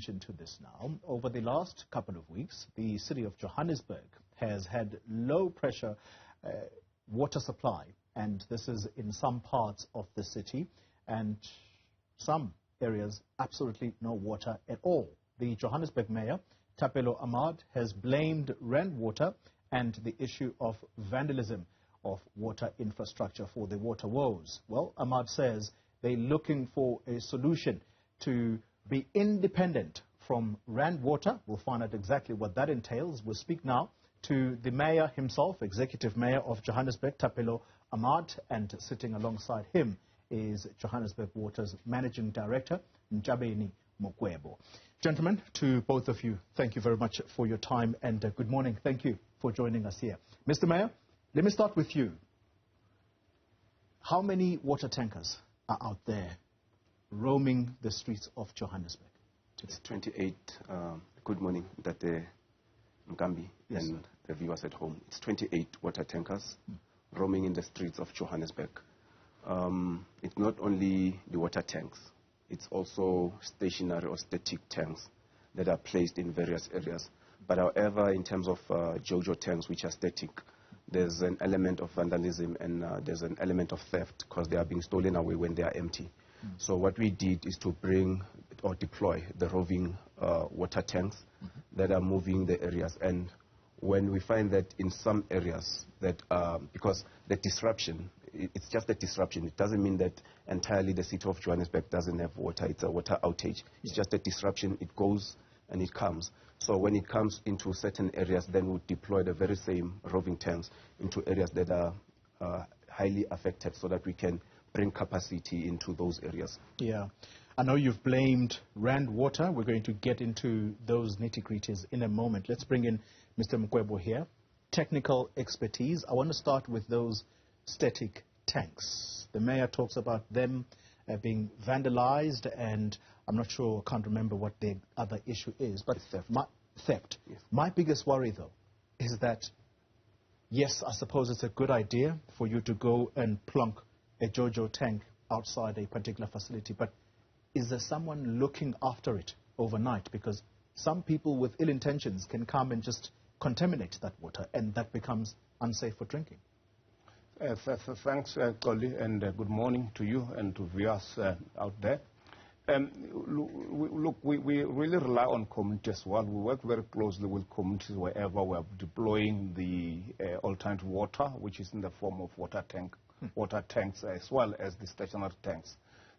attention to this now. Over the last couple of weeks, the city of Johannesburg has had low pressure water supply, and this is in some parts of the city, and some areas absolutely no water at all. The Johannesburg Mayor Thapelo Amad has blamed rainwater and the issue of vandalism of water infrastructure for the water woes. Well, Ahmad says they're looking for a solution to be independent from rainwater. We'll find out exactly what that entails. We'll speak now to the mayor himself, Executive Mayor of Johannesburg, Thapelo Amad, and sitting alongside him is Johannesburg Water's Managing Director, Ntshavheni Mukwevho. Gentlemen, to both of you, thank you very much for your time and good morning. Thank you for joining us here. Mr. Mayor, let me start with you. How many water tankers are out there roaming the streets of Johannesburg today? It's 28. Good morning, Date Mkambi, yes, and the viewers at home. It's 28 water tankers roaming in the streets of Johannesburg. It's not only the water tanks, it's also stationary or static tanks that are placed in various areas. But however, in terms of JoJo tanks, which are static, there's an element of vandalism and there's an element of theft because they are being stolen away when they are empty. So what we did is to bring or deploy the roving water tanks that are moving the areas. And when we find that in some areas that, because the disruption, it's just a disruption. It doesn't mean that entirely the city of Johannesburg doesn't have water. It's a water outage. It's just a disruption. It goes and it comes. So when it comes into certain areas, then we deploy the very same roving tanks into areas that are highly affected so that we can bring capacity into those areas. Yeah. I know you've blamed rainwater. We're going to get into those nitty-gritties in a moment. Let's bring in Mr. Mukwevho here. Technical expertise. I want to start with those static tanks. The mayor talks about them being vandalized, and I'm not sure, can't remember what the other issue is, but theft. Yes. My biggest worry, though, is that, yes, I suppose it's a good idea for you to go and plonk a JoJo tank outside a particular facility, but is there someone looking after it overnight? Because some people with ill intentions can come and just contaminate that water, and that becomes unsafe for drinking. Thanks, Collie, and good morning to you and to viewers out there. Look, we really rely on community as well. We work very closely with communities wherever we are deploying the alternative water, which is in the form of water tanks as well as the stationary tanks.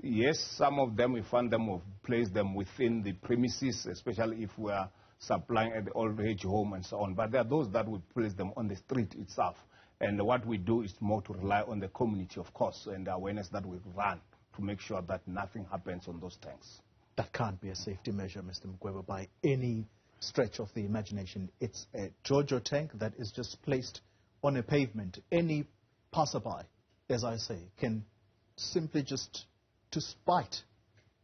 Yes, some of them, we find them, we've placed them within the premises, especially if we are supplying at the old age home and so on. But there are those that we place them on the street itself. And what we do is more to rely on the community, of course, and the awareness that we run to make sure that nothing happens on those tanks. That can't be a safety measure, Mr. Mukwevho, by any stretch of the imagination. It's a JoJo tank that is just placed on a pavement. Any passerby, as I say, can simply just, to spite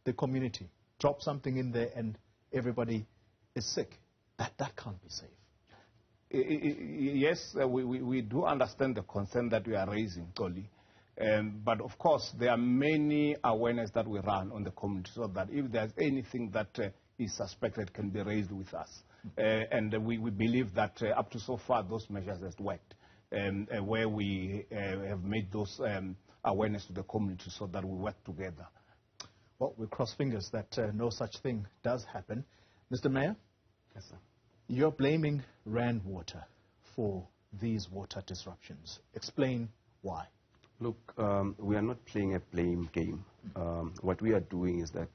the community, drop something in there and everybody is sick. That can't be safe. Yes, we do understand the concern that we are raising, Toli. But of course, there are many awareness that we run on the community so that if there's anything that is suspected can be raised with us. And we believe that up to so far, those measures have worked, where we have made those awareness to the community so that we work together. Well, we cross fingers that no such thing does happen. Mr. Mayor? Yes, sir. You're blaming rainwater for these water disruptions. Explain why. Look, we are not playing a blame game. What we are doing is that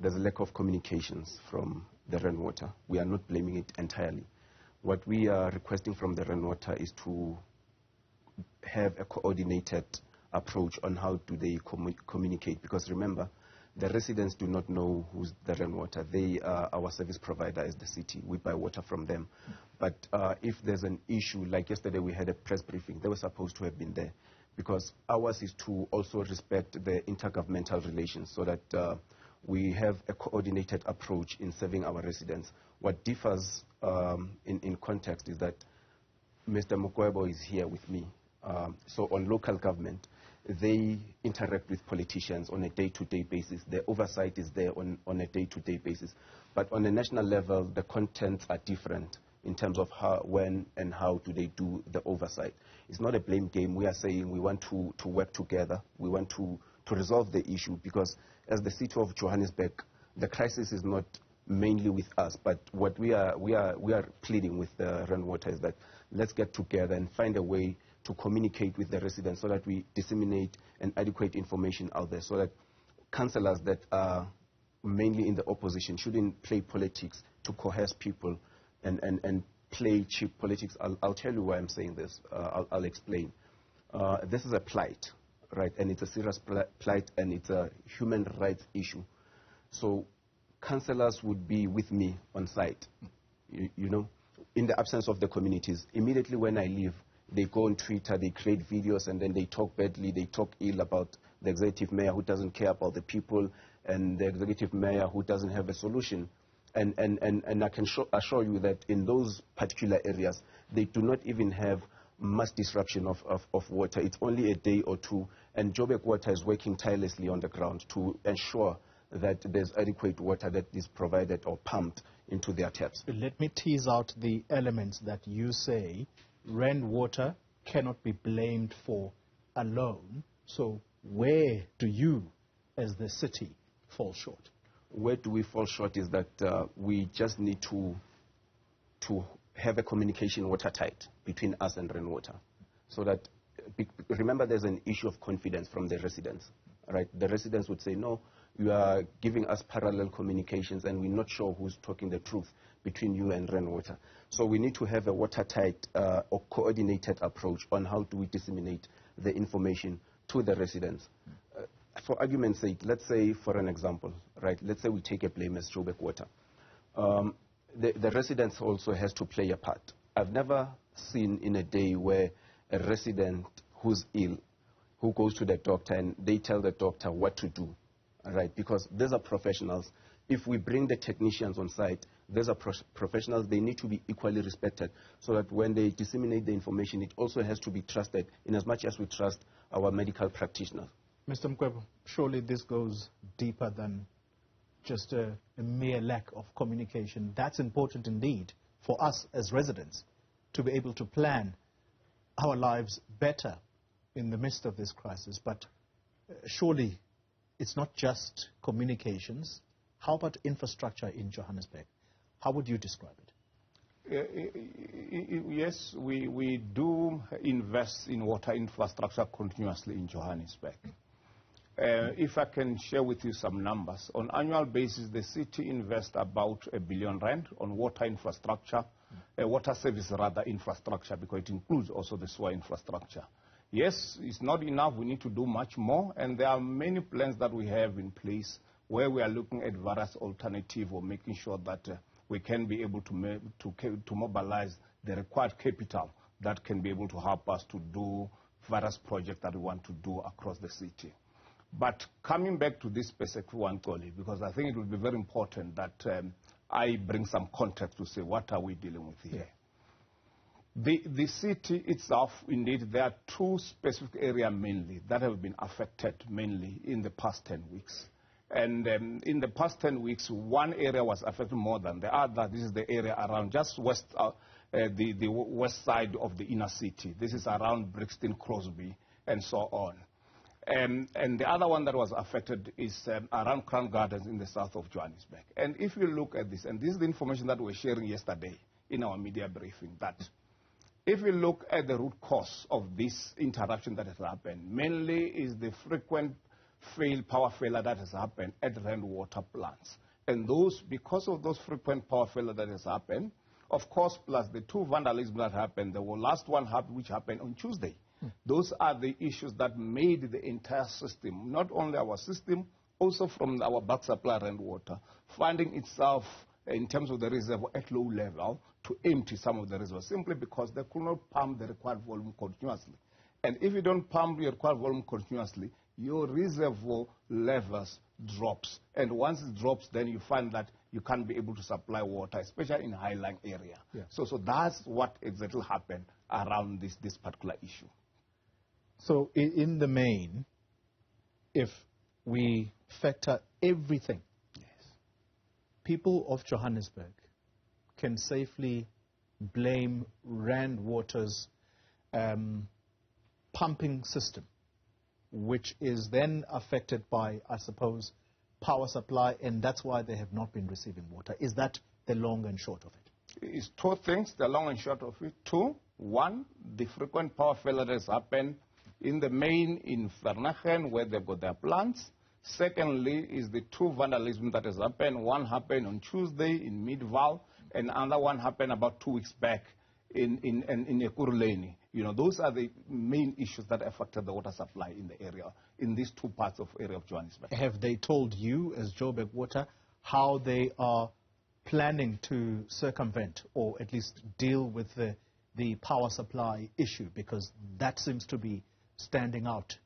there's a lack of communications from the rainwater. We are not blaming it entirely. What we are requesting from the rainwater is to have a coordinated approach on how do they communicate. Because remember, the residents do not know who's the rainwater. They are our service provider as the city. We buy water from them. But if there's an issue, like yesterday we had a press briefing, they were supposed to have been there. Because ours is to also respect the intergovernmental relations so that we have a coordinated approach in serving our residents. What differs in context is that Mr. Mukwevho is here with me. So on local government, they interact with politicians on a day-to-day basis. The oversight is there on a day-to-day basis. But on a national level, the contents are different in terms of how, when, and how do they do the oversight. It's not a blame game. We are saying we want to work together. We want to resolve the issue, because as the city of Johannesburg, the crisis is not mainly with us, but what we are pleading with the rainwater is that let's get together and find a way to communicate with the residents so that we disseminate an adequate information out there, so that councillors that are mainly in the opposition shouldn't play politics to coerce people and play cheap politics. I'll tell you why I'm saying this. I'll explain. This is a plight, right? And it's a serious plight, and it's a human rights issue. So councillors would be with me on site, you know, in the absence of the communities. Immediately when I leave, they go on Twitter, they create videos, and then they talk badly, they talk ill about the executive mayor who doesn't care about the people, and the executive mayor who doesn't have a solution. And I can assure you that in those particular areas, they do not even have mass disruption of water. It's only a day or two, and Joburg Water is working tirelessly on the ground to ensure that there's adequate water that is provided or pumped into their taps. Let me tease out the elements that you say rainwater cannot be blamed for alone. So where do you, as the city, fall short? Where do we fall short is that we just need to have a communication watertight between us and rainwater. So that, remember, there's an issue of confidence from the residents, right? The residents would say, no, you are giving us parallel communications and we're not sure who's talking the truth between you and rainwater. So we need to have a watertight or coordinated approach on how do we disseminate the information to the residents. For argument's sake, let's say, for an example, right, let's say we take a blame as Joburg Water. The residents also has to play a part. I've never seen in a day where a resident who's ill, who goes to the doctor and they tell the doctor what to do, right, because these are professionals. If we bring the technicians on site, these are professionals, they need to be equally respected, so that when they disseminate the information, it also has to be trusted in as much as we trust our medical practitioners. Mr. Mukwevho, surely this goes deeper than just a mere lack of communication. That's important indeed for us as residents to be able to plan our lives better in the midst of this crisis. But surely it's not just communications. How about infrastructure in Johannesburg? How would you describe it? Yes, we do invest in water infrastructure continuously in Johannesburg. If I can share with you some numbers, on annual basis, the city invests about R1 billion on water infrastructure, water service rather infrastructure, because it includes also the sewer infrastructure. Yes, it's not enough. We need to do much more, and there are many plans that we have in place where we are looking at various alternatives or making sure that we can be able to mobilize the required capital that can be able to help us to do various projects that we want to do across the city. But coming back to this specific one, Toli, because I think it will be very important that I bring some context to say what are we dealing with here. The city itself, indeed, there are two specific areas mainly that have been affected mainly in the past 10 weeks. And in the past 10 weeks, one area was affected more than the other. This is the area around just west, the west side of the inner city. This is around Brixton, Crosby, and so on. And the other one that was affected is around Crown Gardens in the south of Johannesburg. And if you look at this, and this is the information that we were sharing yesterday in our media briefing, that if you look at the root cause of this interruption that has happened, mainly is the frequent power failure that has happened at rainwater plants. And those, because of those frequent power failure that has happened, of course, plus the two vandalism that happened, the last one which happened on Tuesday. Those are the issues that made the entire system, not only our system, also from our back supply rainwater, finding itself in terms of the reservoir at low level to empty some of the reservoirs, simply because they could not pump the required volume continuously. And if you don't pump your required volume continuously, your reservoir levels drops. And once it drops, then you find that you can't be able to supply water, especially in high-lying area. Yeah. So that's what exactly happened around this particular issue. So in the main, if we factor everything, Yes. people of Johannesburg can safely blame Rand Water's pumping system, which is then affected by, I suppose, power supply, and that's why they have not been receiving water. Is that the long and short of it? It's two things, the long and short of it. Two, one, the frequent power failures happen in the main in Ntshavheni, where they've got their plants. Secondly, is the two vandalism that has happened. One happened on Tuesday in Midval, and another one happened about 2 weeks back in Ekurhuleni. You know, those are the main issues that affected the water supply in the area, in these two parts of area of Johannesburg. Have they told you, as Joburg Water, how they are planning to circumvent or at least deal with the power supply issue? Because that seems to be standing out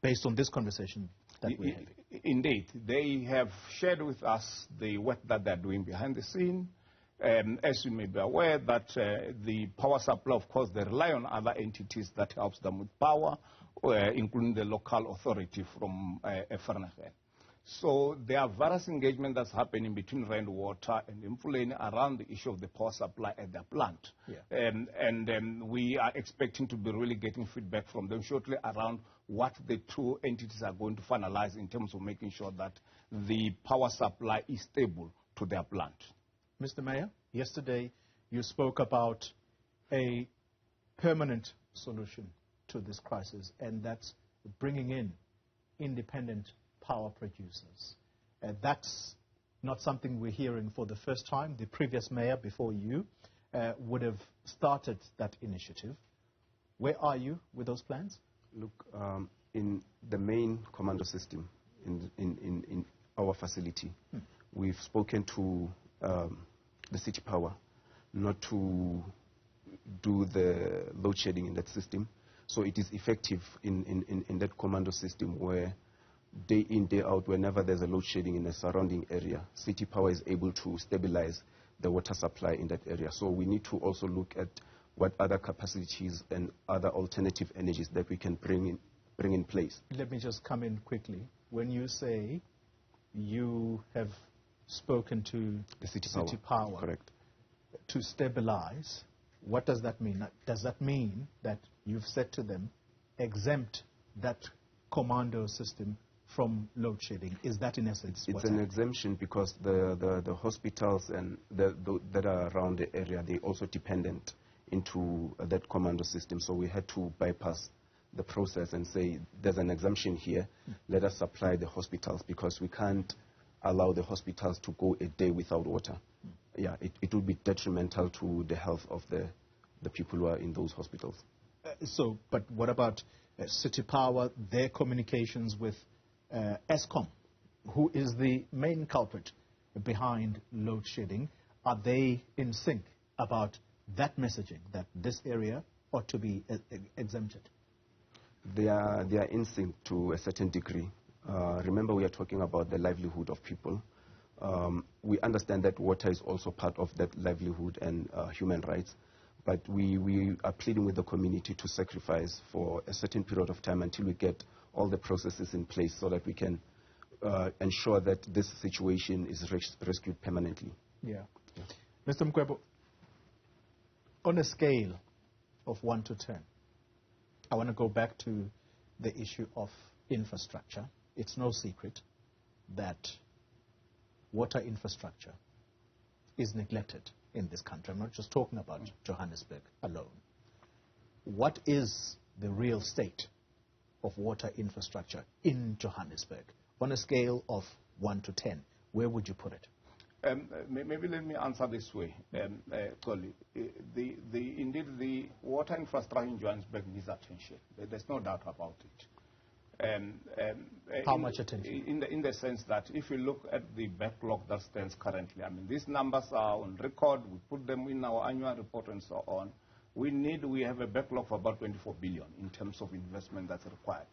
based on this conversation that we're having. Indeed. They have shared with us the work that they're doing behind the scene. As you may be aware, that the power supply, of course, they rely on other entities that helps them with power, including the local authority from Ntshavheni. So there are various engagements that's happening between Rand Water and Ntshavheni around the issue of the power supply at their plant. Yeah. And we are expecting to be really getting feedback from them shortly around what the two entities are going to finalize in terms of making sure that the power supply is stable to their plant. Mr. Mayor, yesterday you spoke about a permanent solution to this crisis, and that's bringing in independent power producers. That's not something we're hearing for the first time. The previous mayor before you would have started that initiative. Where are you with those plans? Look, in the main commando system in our facility, we've spoken to the city power not to do the load shedding in that system. So it is effective in that commando system where day in, day out, whenever there's a load shedding in the surrounding area, city power is able to stabilize the water supply in that area. So we need to also look at what other capacities and other alternative energies that we can bring in place. Let me just come in quickly. When you say you have spoken to The city power correct, to stabilize, what does that mean? Does that mean that you've said to them, exempt that commando system from load shedding? Is that in essence it's an exemption because the hospitals and that are around the area, they also dependent into that commando system. So we had to bypass the process and say there's an exemption here. Let us supply the hospitals because we can't allow the hospitals to go a day without water. Yeah, it would be detrimental to the health of the people who are in those hospitals. But what about city power, their communications with Eskom, who is the main culprit behind load shedding? Are they in sync about that messaging, that this area ought to be exempted? They are in sync to a certain degree. Remember, we are talking about the livelihood of people. We understand that water is also part of that livelihood and human rights, but we are pleading with the community to sacrifice for a certain period of time until we get all the processes in place so that we can ensure that this situation is rescued permanently. Yeah. Mr. Mukwevho, on a scale of 1 to 10, I want to go back to the issue of infrastructure. It's no secret that water infrastructure is neglected in this country. I'm not just talking about Johannesburg alone. What is the real state of water infrastructure in Johannesburg? On a scale of 1 to 10, where would you put it? Maybe let me answer this way, Collie. Indeed, the water infrastructure in Johannesburg needs attention. There's no doubt about it. How much attention? In the sense that if you look at the backlog that stands currently, I mean, these numbers are on record. We put them in our annual report and so on. We have a backlog of about 24 billion in terms of investment that's required.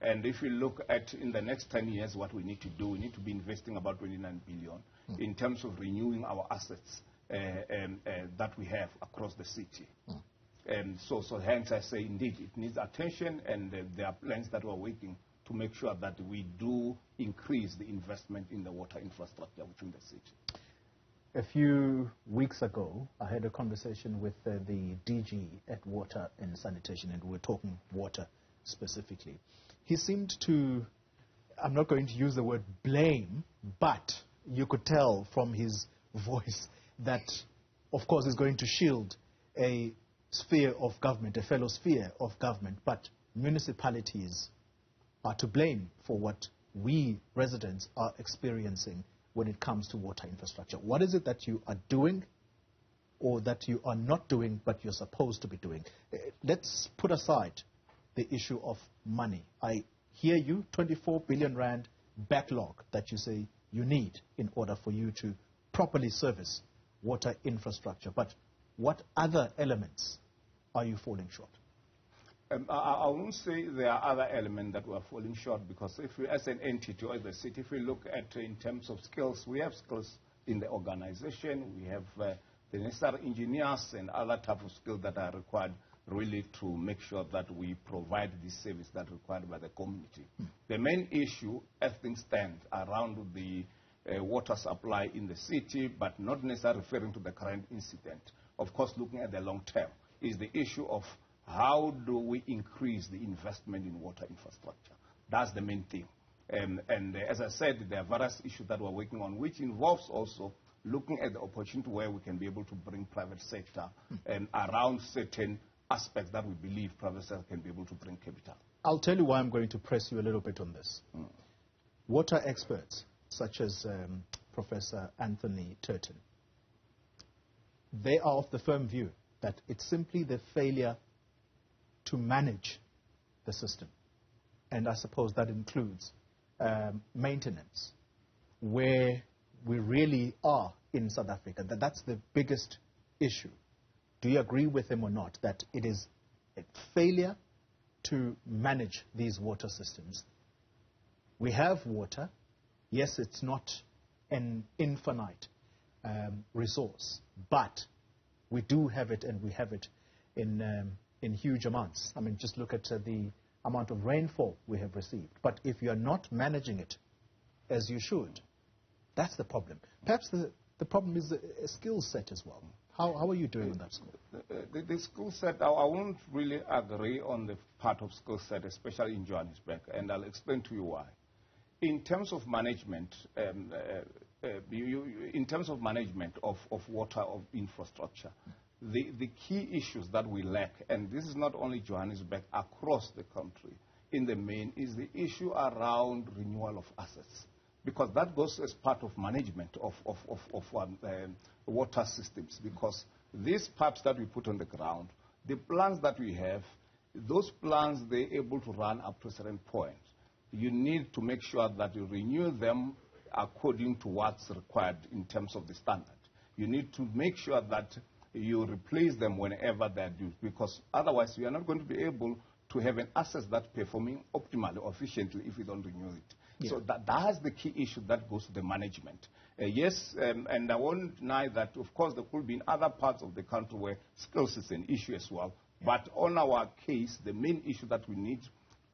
And if you look at in the next 10 years what we need to do, we need to be investing about 29 billion in terms of renewing our assets that we have across the city. And so hence I say, indeed, it needs attention, and there are plans that we're working to make sure that we do increase the investment in the water infrastructure within the city. A few weeks ago, I had a conversation with the DG at Water and Sanitation, and we were talking water specifically. He seemed to, I'm not going to use the word blame, but you could tell from his voice that, of course, he's going to shield a sphere of government, a fellow sphere of government, but municipalities are to blame for what we residents are experiencing when it comes to water infrastructure. What is it that you are doing or that you are not doing but you're supposed to be doing? Let's put aside the issue of money. I hear you, 24 billion rand backlog that you say you need in order for you to properly service water infrastructure. But what other elements are you falling short? I won't say there are other elements that we are falling short, because if we, as an entity or as a city, if we look at in terms of skills, we have skills in the organization, we have the necessary engineers and other type of skills that are required really to make sure that we provide this service that is required by the community. The main issue, as things stand, around the water supply in the city, but not necessarily referring to the current incident, of course looking at the long term, is the issue of how do we increase the investment in water infrastructure. That's the main thing. And as I said, there are various issues that we're working on, which involves also looking at the opportunity where we can be able to bring private sector and around certain aspects that we believe private sector can be able to bring capital. I'll tell you why I'm going to press you a little bit on this. Water experts, such as Professor Anthony Turton, they are of the firm view that it's simply the failure to manage the system. And I suppose that includes maintenance, where we really are in South Africa. That's the biggest issue. Do you agree with him or not, that it is a failure to manage these water systems? We have water. Yes, it's not an infinite resource, but we do have it, and we have it in huge amounts. I mean, just look at the amount of rainfall we have received. But if you're not managing it as you should, that's the problem. Perhaps the problem is a skill set as well. How are you doing on that score? The skill set, I won't really agree on the part of skill set, especially in Johannesburg, and I'll explain to you why. In terms of management, in terms of management of water, of infrastructure, the key issues that we lack, and this is not only Johannesburg, across the country, in the main, is the issue around renewal of assets. Because that goes as part of management of water systems. Because these pipes that we put on the ground, the plants that we have, those plants, they're able to run up to a certain point. You need to make sure that you renew them according to what's required in terms of the standard. You need to make sure that you replace them whenever they're due, because otherwise we are not going to be able to have an asset that's performing optimally or efficiently if we don't renew it. Yeah. So that's the key issue that goes to the management. Yes, and I won't deny that, of course, there could be in other parts of the country where skills is an issue as well. Yeah. But on our case, the main issue that we need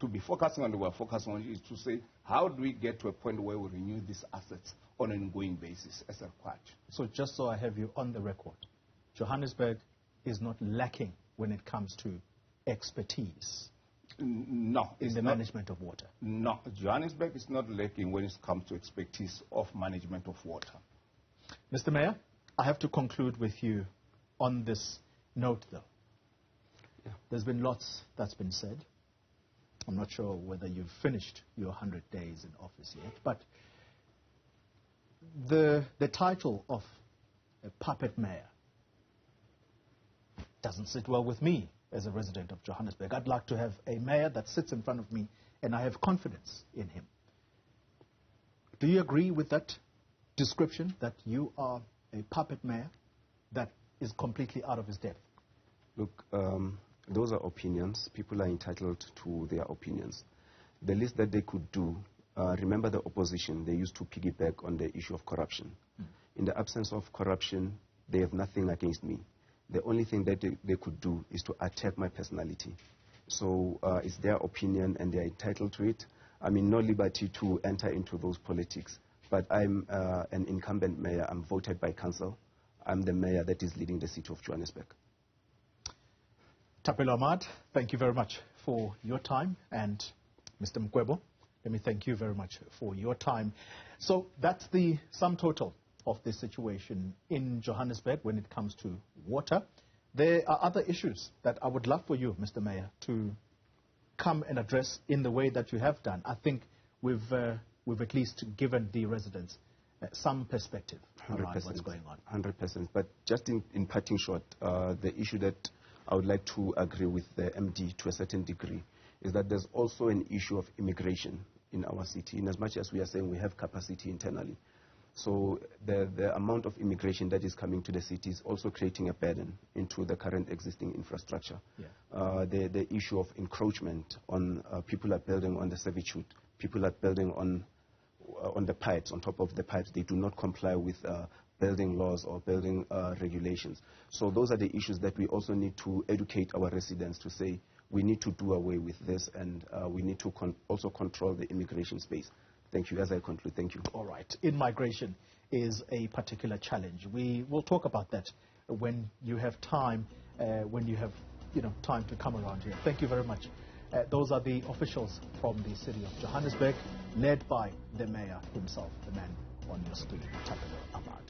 to be focusing on, we're focusing on, is to say, how do we get to a point where we renew these assets on an ongoing basis as required? So just so I have you on the record, Johannesburg is not lacking when it comes to expertise. No. In the management of water? No. Johannesburg is not lacking when it comes to expertise of management of water. Mr. Mayor, I have to conclude with you on this note, though. Yeah. There's been lots that's been said. I'm not sure whether you've finished your 100 days in office yet, but the title of a puppet mayor doesn't sit well with me as a resident of Johannesburg. I'd like to have a mayor that sits in front of me and I have confidence in him. Do you agree with that description, that you are a puppet mayor that is completely out of his depth? Look, those are opinions. People are entitled to their opinions. The least that they could do, remember the opposition, they used to piggyback on the issue of corruption. In the absence of corruption, they have nothing against me. The only thing that they could do is to attack my personality. So it's their opinion and they're entitled to it. I'm in no liberty to enter into those politics. But I'm an incumbent mayor. I'm voted by council. I'm the mayor that is leading the city of Johannesburg. Thapelo Amad, thank you very much for your time. And Mr. Mukwevho, let me thank you very much for your time. So that's the sum total of the situation in Johannesburg when it comes to water. There are other issues that I would love for you, Mr. Mayor, to come and address in the way that you have done. I think we've at least given the residents some perspective around what's going on. 100%. But just in parting short, the issue that I would like to agree with the MD to a certain degree is that there's also an issue of immigration in our city, in as much as we are saying we have capacity internally. So the amount of immigration that is coming to the city is also creating a burden into the current existing infrastructure. Yeah. The issue of encroachment on people are building on the servitude, people are building on the pipes, on top of the pipes. They do not comply with building laws or building regulations. So those are the issues that we also need to educate our residents to say we need to do away with this, and we need to also control the immigration space. Thank you. As I conclude, thank you. All right. Immigration is a particular challenge. We will talk about that when you have time, when you have time to come around here. Thank you very much. Those are the officials from the city of Johannesburg, led by the mayor himself, the man on your screen, Thapelo Amad.